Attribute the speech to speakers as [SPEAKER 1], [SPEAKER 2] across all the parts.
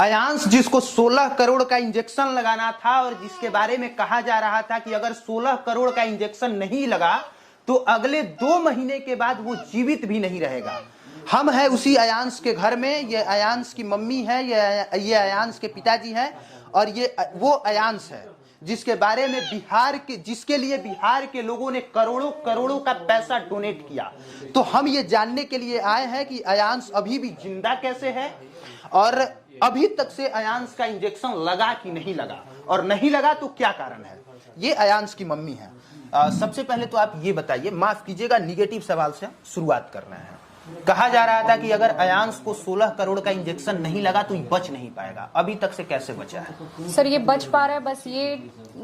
[SPEAKER 1] अयांश जिसको 16 करोड़ का इंजेक्शन लगाना था और जिसके बारे में कहा जा रहा था कि अगर 16 करोड़ का इंजेक्शन नहीं लगा तो अगले 2 महीने के बाद वो जीवित भी नहीं रहेगा। हम हैं उसी अयांश के घर में, ये अयांश की मम्मी है, ये अयांश के पिताजी हैं और ये वो अयांश है जिसके बारे में जिसके लिए बिहार के लोगों ने करोड़ों करोड़ों का पैसा डोनेट किया। तो हम ये जानने के लिए आए हैं कि अयांश अभी भी जिंदा कैसे है और अभी तक से अयांश का इंजेक्शन लगा कि नहीं लगा, और नहीं लगा तो क्या कारण है। ये अयांश की मम्मी है। सबसे पहले तो आप ये बताइए, माफ कीजिएगा निगेटिव सवाल से शुरुआत करना है। कहा जा रहा था कि अगर अयांश को 16 करोड़ का इंजेक्शन नहीं लगा तो ये बच नहीं पाएगा, अभी तक से कैसे बचा है?
[SPEAKER 2] सर ये बच पा रहा है, बस ये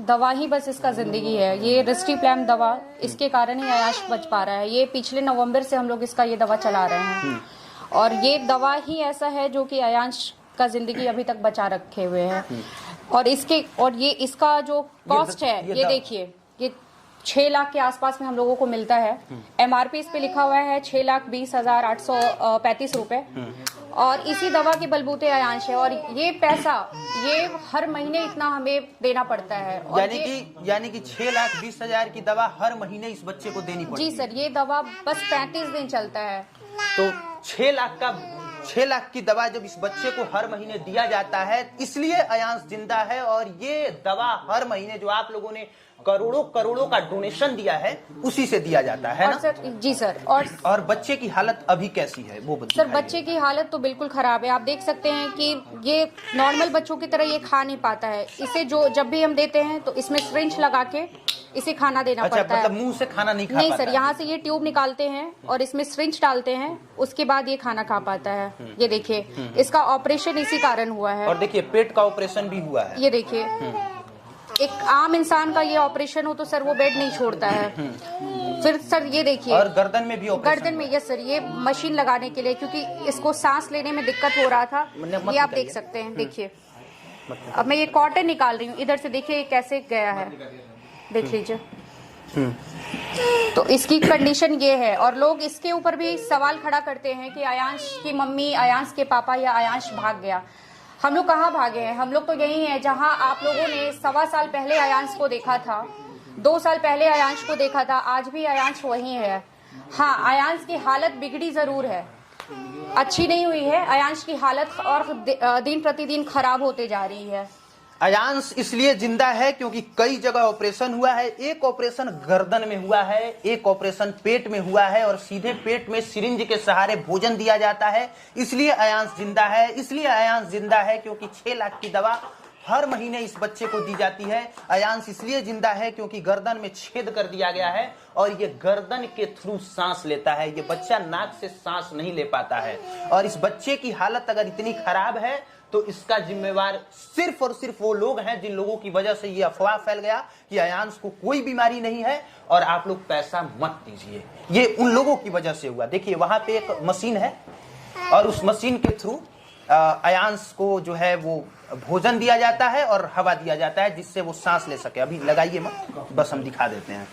[SPEAKER 2] दवा ही बस इसका जिंदगी है। ये रिस्टीप्लैम दवा, इसके कारण ही अयांश बच पा रहा है। ये पिछले नवंबर से हम लोग इसका ये दवा चला रहे हैं और ये दवा ही ऐसा है जो कि अयांश का जिंदगी अभी तक बचा रखे हुए है। और ये इसका जो कॉस्ट है, ये देखिए, ये 6 लाख के आसपास में हम लोगों को मिलता है। MRP इस पे लिखा हुआ है 6,20,835 रुपए और इसी दवा के बलबूते अयांश है। और ये पैसा ये हर महीने इतना हमें देना पड़ता है।
[SPEAKER 1] यानी कि 6,20,000 की दवा हर महीने इस बच्चे को देनी पड़ती है।
[SPEAKER 2] जी सर, ये दवा बस 35 दिन चलता है।
[SPEAKER 1] तो 6 लाख की दवा जब इस बच्चे को हर महीने दिया जाता है, इसलिए अयांश जिंदा है। और ये दवा हर महीने जो आप लोगों ने करोड़ों करोड़ों का डोनेशन दिया है उसी से दिया जाता है ना?
[SPEAKER 2] सर जी सर। और
[SPEAKER 1] बच्चे की हालत अभी कैसी है वो बताइए।
[SPEAKER 2] सर बच्चे की हालत तो बिल्कुल खराब है। आप देख सकते हैं कि ये नॉर्मल बच्चों की तरह ये खा नहीं पाता है। इसे जब भी हम देते हैं तो इसमें सिरिंज लगा के इसे खाना देना पड़ता है।
[SPEAKER 1] मतलब मुंह से खाना नहीं खा पाता?
[SPEAKER 2] नहीं सर, यहाँ से ये ट्यूब निकालते हैं और इसमें सिरिंज डालते हैं, उसके बाद ये खाना खा पाता है। ये देखिए, इसका ऑपरेशन इसी कारण हुआ है।
[SPEAKER 1] और देखिए पेट का ऑपरेशन भी हुआ है।
[SPEAKER 2] ये देखिए, एक आम इंसान का ये ऑपरेशन हो तो सर वो बेड नहीं छोड़ता है। फिर सर ये देखिए,
[SPEAKER 1] और गर्दन में भी ऑपरेशन?
[SPEAKER 2] गर्दन में, यस सर, ये मशीन लगाने के लिए, क्योंकि इसको सांस लेने में दिक्कत हो रहा था। ये आप देख सकते हैं, देखिए अब मैं ये कॉटन निकाल रही हूँ, इधर से देखिए कैसे गया है, देख लीजिए। तो इसकी कंडीशन ये है। और लोग इसके ऊपर भी सवाल खड़ा करते हैं कि अयांश की मम्मी, अयांश के पापा या अयांश भाग गया। हम लोग कहाँ भागे हैं? हम लोग तो यही हैं जहाँ आप लोगों ने 1.25 साल पहले अयांश को देखा था, 2 साल पहले अयांश को देखा था, आज भी अयांश वही है। हाँ, अयांश की हालत बिगड़ी जरूर है, अच्छी नहीं हुई है। अयांश की हालत और दिन प्रतिदिन खराब होते जा रही है।
[SPEAKER 1] अयांश इसलिए जिंदा है क्योंकि कई जगह ऑपरेशन हुआ है। एक ऑपरेशन गर्दन में हुआ है, एक ऑपरेशन पेट में हुआ है और सीधे पेट में सिरिंज के सहारे भोजन दिया जाता है, इसलिए अयांश जिंदा है। इसलिए अयांश जिंदा है क्योंकि 6 लाख की दवा हर महीने इस बच्चे को दी जाती है। अयांश इसलिए जिंदा है क्योंकि गर्दन में छेद कर दिया गया है और ये गर्दन के थ्रू सांस लेता है। ये बच्चा नाक से सांस नहीं ले पाता है। और इस बच्चे की हालत अगर इतनी खराब है तो इसका जिम्मेवार सिर्फ और सिर्फ वो लोग हैं जिन लोगों की वजह से ये अफवाह फैल गया कि अयांश को कोई बीमारी नहीं है और आप लोग पैसा मत दीजिए। ये उन लोगों की वजह से हुआ। देखिए वहां पे एक मशीन है और उस मशीन के थ्रू अयांश को जो है वो भोजन दिया जाता है और हवा दिया जाता है जिससे वो सांस ले सके। अभी लगाइए मत, बस हम दिखा देते हैं।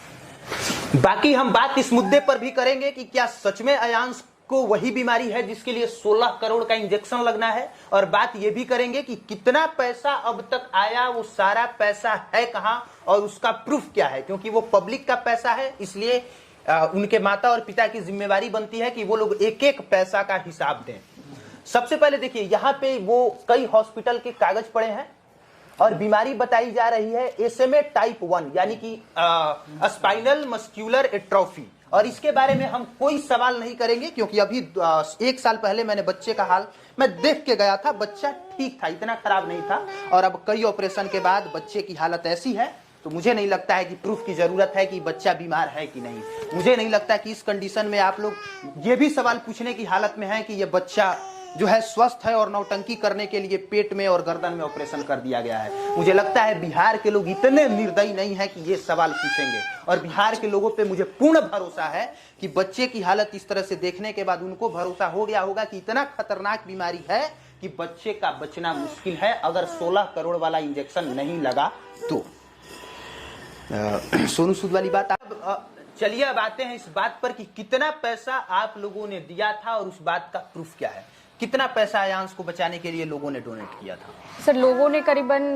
[SPEAKER 1] बाकी हम बात इस मुद्दे पर भी करेंगे कि क्या सच में अयांश को वही बीमारी है जिसके लिए 16 करोड़ का इंजेक्शन लगना है, और बात यह भी करेंगे कि कितना पैसा अब तक आया, वो सारा पैसा है कहां और उसका प्रूफ क्या है। क्योंकि वो पब्लिक का पैसा है, इसलिए उनके माता और पिता की जिम्मेवारी बनती है कि वो लोग एक एक पैसा का हिसाब दें। सबसे पहले देखिए, यहाँ पे वो कई हॉस्पिटल के कागज पड़े हैं और बीमारी बताई जा रही है SMA टाइप 1 यानी कि स्पाइनल मस्कुलर एट्रोफी। और इसके बारे में हम कोई सवाल नहीं करेंगे क्योंकि अभी 1 साल पहले मैंने बच्चे का हाल मैं देख के गया था। बच्चा ठीक था, इतना खराब नहीं था। और अब कई ऑपरेशन के बाद बच्चे की हालत ऐसी है तो मुझे नहीं लगता है कि प्रूफ की जरूरत है कि बच्चा बीमार है कि नहीं। मुझे नहीं लगता कि इस कंडीशन में आप लोग ये भी सवाल पूछने की हालत में है कि ये बच्चा जो है स्वस्थ है और नौटंकी करने के लिए पेट में और गर्दन में ऑपरेशन कर दिया गया है। मुझे लगता है बिहार के लोग इतने निर्दयी नहीं है कि ये सवाल पूछेंगे। और बिहार के लोगों पे मुझे पूर्ण भरोसा है कि बच्चे की हालत इस तरह से देखने के बाद उनको भरोसा हो गया होगा कि इतना खतरनाक बीमारी है कि बच्चे का बचना मुश्किल है अगर 16 करोड़ वाला इंजेक्शन नहीं लगा तो। सोनू सूद वाली बात। अब चलिए अब आते हैं इस बात पर कि कितना पैसा आप लोगों ने दिया था और उस बात का प्रूफ क्या है। कितना पैसा अयांश को बचाने के लिए लोगों ने डोनेट किया था?
[SPEAKER 2] सर लोगों ने करीबन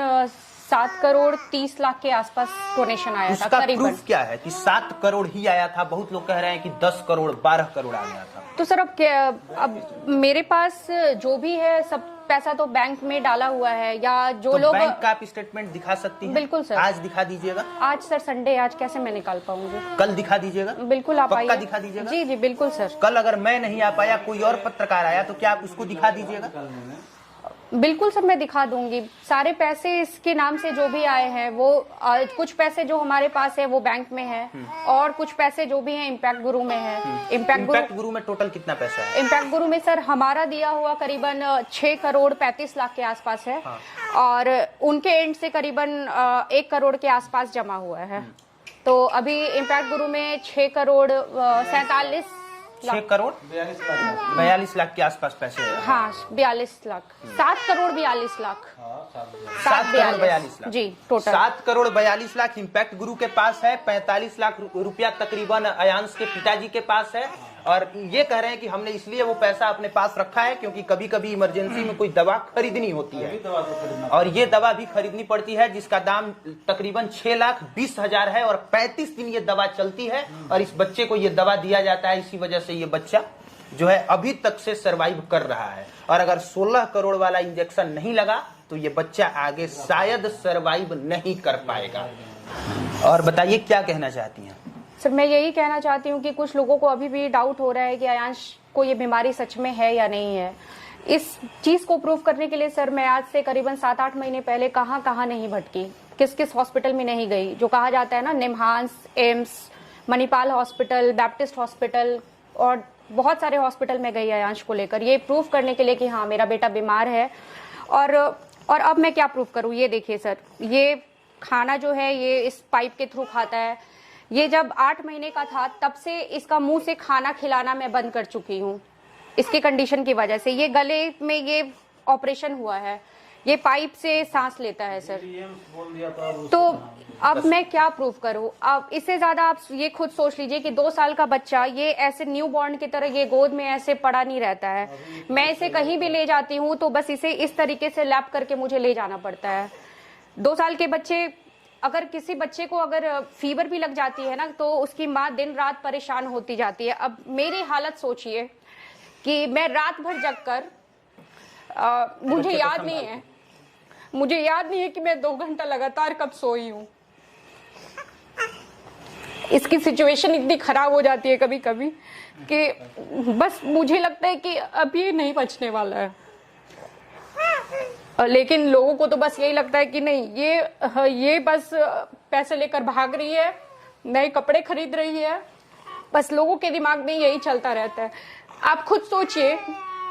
[SPEAKER 2] 7 करोड़ 30 लाख के आसपास डोनेशन आया था
[SPEAKER 1] उसका
[SPEAKER 2] करीबन।
[SPEAKER 1] प्रूफ क्या है कि 7 करोड़ ही आया था? बहुत लोग कह रहे हैं कि 10 करोड़ 12 करोड़ आ गया था।
[SPEAKER 2] तो सर अब मेरे पास जो भी है सब पैसा तो बैंक में डाला हुआ है, या जो
[SPEAKER 1] तो
[SPEAKER 2] लोग
[SPEAKER 1] बैंक का आप स्टेटमेंट दिखा सकती हैं?
[SPEAKER 2] बिल्कुल सर।
[SPEAKER 1] आज दिखा दीजिएगा।
[SPEAKER 2] आज सर संडे, आज कैसे मैं निकाल पाऊंगी?
[SPEAKER 1] कल दिखा दीजिएगा।
[SPEAKER 2] बिल्कुल आप
[SPEAKER 1] पक्का
[SPEAKER 2] आइए।
[SPEAKER 1] दिखा दीजिएगा।
[SPEAKER 2] जी जी बिल्कुल सर।
[SPEAKER 1] कल अगर मैं नहीं आ पाया, कोई और पत्रकार आया, तो क्या आप उसको दिखा दीजिएगा?
[SPEAKER 2] बिल्कुल सर मैं दिखा दूंगी। सारे पैसे इसके नाम से जो भी आए हैं वो कुछ पैसे जो हमारे पास है वो बैंक में है, और कुछ पैसे जो भी हैं इम्पैक्ट गुरु में है।
[SPEAKER 1] इम्पैक्ट गुरु में टोटल कितना पैसा है?
[SPEAKER 2] इम्पैक्ट गुरु में सर हमारा दिया हुआ करीबन 6 करोड़ 35 लाख के आसपास है।
[SPEAKER 1] हाँ।
[SPEAKER 2] और उनके एंड से करीबन 1 करोड़ के आसपास जमा हुआ है। तो अभी इम्पैक्ट गुरु में 6 करोड़ 47
[SPEAKER 1] 6 करोड़ 42 लाख के आसपास पैसे है।
[SPEAKER 2] हाँ 42 लाख 7 करोड़ 42 लाख
[SPEAKER 1] 7 करोड़ 42 लाख
[SPEAKER 2] जी टोटल
[SPEAKER 1] 7 करोड़ 42 लाख इम्पैक्ट गुरु के पास है। 45 लाख रुपया तकरीबन अयांश के पिताजी के पास है। और ये कह रहे हैं कि हमने इसलिए वो पैसा अपने पास रखा है क्योंकि कभी कभी इमरजेंसी में कोई दवा खरीदनी होती है, और ये दवा भी खरीदनी पड़ती है जिसका दाम तकरीबन 6,20,000 है, और 35 दिन ये दवा चलती है, और इस बच्चे को ये दवा दिया जाता है। इसी वजह से ये बच्चा जो है अभी तक से सरवाइव कर रहा है। और अगर 16 करोड़ वाला इंजेक्शन नहीं लगा तो ये बच्चा आगे शायद सरवाइव नहीं कर पाएगा। और बताइए क्या कहना चाहती हैं?
[SPEAKER 2] सर मैं यही कहना चाहती हूँ कि कुछ लोगों को अभी भी डाउट हो रहा है कि अयांश को ये बीमारी सच में है या नहीं है। इस चीज को प्रूव करने के लिए सर मैं आज से करीबन 7-8 महीने पहले कहाँ नहीं भटकी, किस किस हॉस्पिटल में नहीं गई। जो कहा जाता है ना, NIMHANS, AIIMS, Manipal hospital, Baptist hospital, और बहुत सारे हॉस्पिटल में गई अयांश को लेकर, ये प्रूव करने के लिए कि हाँ मेरा बेटा बीमार है। और अब मैं क्या प्रूव करूँ? ये देखिए सर, ये खाना जो है ये इस पाइप के थ्रू खाता है। ये जब 8 महीने का था तब से इसका मुंह से खाना खिलाना मैं बंद कर चुकी हूँ, इसकी कंडीशन की वजह से। ये गले में ये ऑपरेशन हुआ है, ये पाइप से सांस लेता है सर। तो अब मैं क्या प्रूव करूँ? अब इससे ज्यादा आप ये खुद सोच लीजिए कि 2 साल का बच्चा ये ऐसे न्यू बॉर्न की तरह ये गोद में ऐसे पड़ा नहीं रहता है। मैं इसे कहीं भी ले जाती हूँ तो बस इसे इस तरीके से लैप करके मुझे ले जाना पड़ता है। 2 साल के बच्चे, अगर किसी बच्चे को अगर फीवर भी लग जाती है ना तो उसकी माँ दिन रात परेशान होती जाती है। अब मेरी हालत सोचिए कि मैं रात भर जग कर मुझे याद नहीं है कि मैं 2 घंटा लगातार कब सोई हूँ। इसकी सिचुएशन इतनी खराब हो जाती है कभी कभी कि बस मुझे लगता है कि अब ये नहीं बचने वाला है। लेकिन लोगों को तो बस यही लगता है कि नहीं, ये बस पैसे लेकर भाग रही है, नए कपड़े खरीद रही है। बस लोगों के दिमाग में यही चलता रहता है। आप खुद सोचिए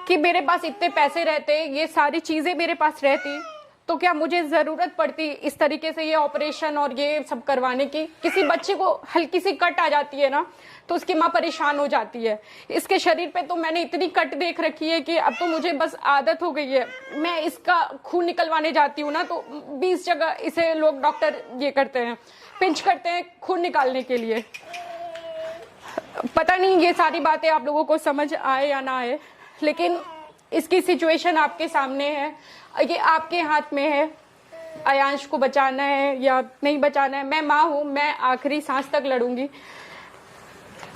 [SPEAKER 2] कि मेरे पास इतने पैसे रहते, ये सारी चीजें मेरे पास रहती, तो क्या मुझे जरूरत पड़ती इस तरीके से ये ऑपरेशन और ये सब करवाने की? किसी बच्चे को हल्की सी कट आ जाती है ना तो उसकी माँ परेशान हो जाती है। इसके शरीर पे तो मैंने इतनी कट देख रखी है कि अब तो मुझे बस आदत हो गई है। मैं इसका खून निकलवाने जाती हूँ ना तो 20 जगह इसे लोग डॉक्टर ये करते हैं, पिंच करते हैं खून निकालने के लिए। पता नहीं ये सारी बातें आप लोगों को समझ आए या ना आए, लेकिन इसकी सिचुएशन आपके सामने है, ये आपके हाथ में है। अयांश को बचाना है या नहीं बचाना है। मैं माँ हूँ, मैं आखिरी सांस तक लड़ूंगी।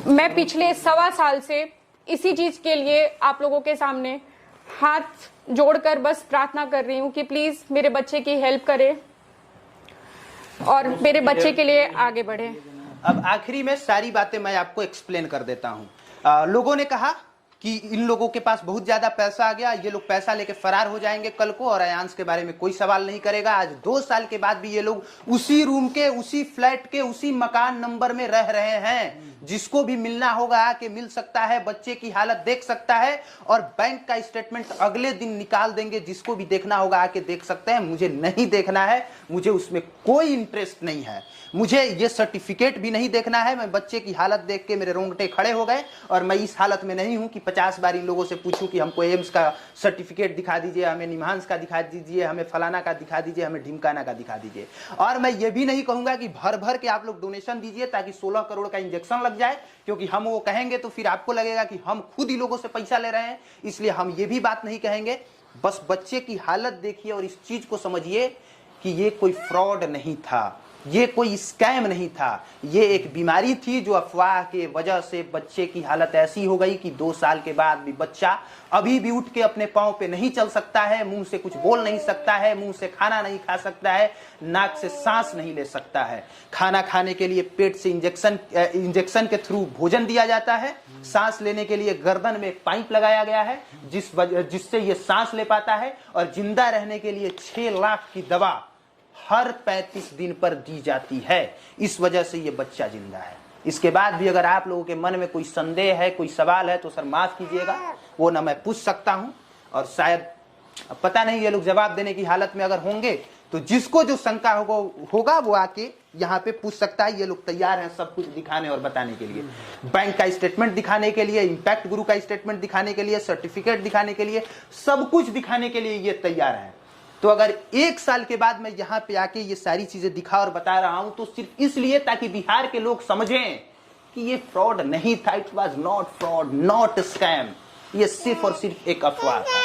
[SPEAKER 2] मैं पिछले 1.25 साल से इसी चीज के लिए आप लोगों के सामने हाथ जोड़कर बस प्रार्थना कर रही हूँ कि प्लीज मेरे बच्चे की हेल्प करें और मेरे बच्चे के लिए आगे बढ़े।
[SPEAKER 1] अब आखिरी में सारी बातें मैं आपको एक्सप्लेन कर देता हूँ। लोगों ने कहा कि इन लोगों के पास बहुत ज्यादा पैसा आ गया, ये लोग पैसा लेके फरार हो जाएंगे कल को और अयांश के बारे में कोई सवाल नहीं करेगा। आज 2 साल के बाद भी ये लोग उसी रूम के, उसी फ्लैट के, उसी मकान नंबर में रह रहे हैं। जिसको भी मिलना होगा आके मिल सकता है, बच्चे की हालत देख सकता है, और बैंक का स्टेटमेंट अगले दिन निकाल देंगे। जिसको भी देखना होगा आके देख सकते हैं। मुझे नहीं देखना है, मुझे उसमें कोई इंटरेस्ट नहीं है। मुझे ये सर्टिफिकेट भी नहीं देखना है। मैं बच्चे की हालत देख के मेरे रोंगटे खड़े हो गए, और मैं इस हालत में नहीं हूं कि 50 बार इन लोगों से पूछूं कि हमको एम्स का सर्टिफिकेट दिखा दीजिए, हमें निम्हांस का दिखा दीजिए, हमें फलाना का दिखा दीजिए, हमें ढिमकाना का दिखा दीजिए। और मैं ये भी नहीं कहूंगा कि भर भर के आप लोग डोनेशन दीजिए ताकि 16 करोड़ का इंजेक्शन लग जाए, क्योंकि हम वो कहेंगे तो फिर आपको लगेगा कि हम खुद ही लोगों से पैसा ले रहे हैं, इसलिए हम ये भी बात नहीं कहेंगे। बस बच्चे की हालत देखिए और इस चीज को समझिए कि ये कोई फ्रॉड नहीं था, ये कोई स्कैम नहीं था, ये एक बीमारी थी जो अफवाह के वजह से बच्चे की हालत ऐसी हो गई कि 2 साल के बाद भी बच्चा अभी भी उठ के अपने पांव पे नहीं चल सकता है, मुंह से कुछ बोल नहीं सकता है, मुंह से खाना नहीं खा सकता है, नाक से सांस नहीं ले सकता है। खाना खाने के लिए पेट से इंजेक्शन के थ्रू भोजन दिया जाता है, सांस लेने के लिए गर्दन में एक पाइप लगाया गया है जिससे ये सांस ले पाता है, और जिंदा रहने के लिए 6 लाख की दवा हर 35 दिन पर दी जाती है। इस वजह से ये बच्चा जिंदा है। इसके बाद भी अगर आप लोगों के मन में कोई संदेह है, कोई सवाल है, तो सर माफ कीजिएगा, वो ना मैं पूछ सकता हूं, और शायद पता नहीं ये लोग जवाब देने की हालत में अगर होंगे तो जिसको जो शंका होगा वो आके यहाँ पे पूछ सकता है। ये लोग तैयार हैं सब कुछ दिखाने और बताने के लिए, बैंक का स्टेटमेंट दिखाने के लिए, इम्पैक्ट गुरु का स्टेटमेंट दिखाने के लिए, सर्टिफिकेट दिखाने के लिए, सब कुछ दिखाने के लिए ये तैयार हैं। तो अगर 1 साल के बाद मैं यहाँ पे आके ये सारी चीजें दिखा और बता रहा हूं तो सिर्फ इसलिए ताकि बिहार के लोग समझें कि ये फ्रॉड नहीं था, it was not fraud, not scam, ये सिर्फ और सिर्फ एक अफवाह था।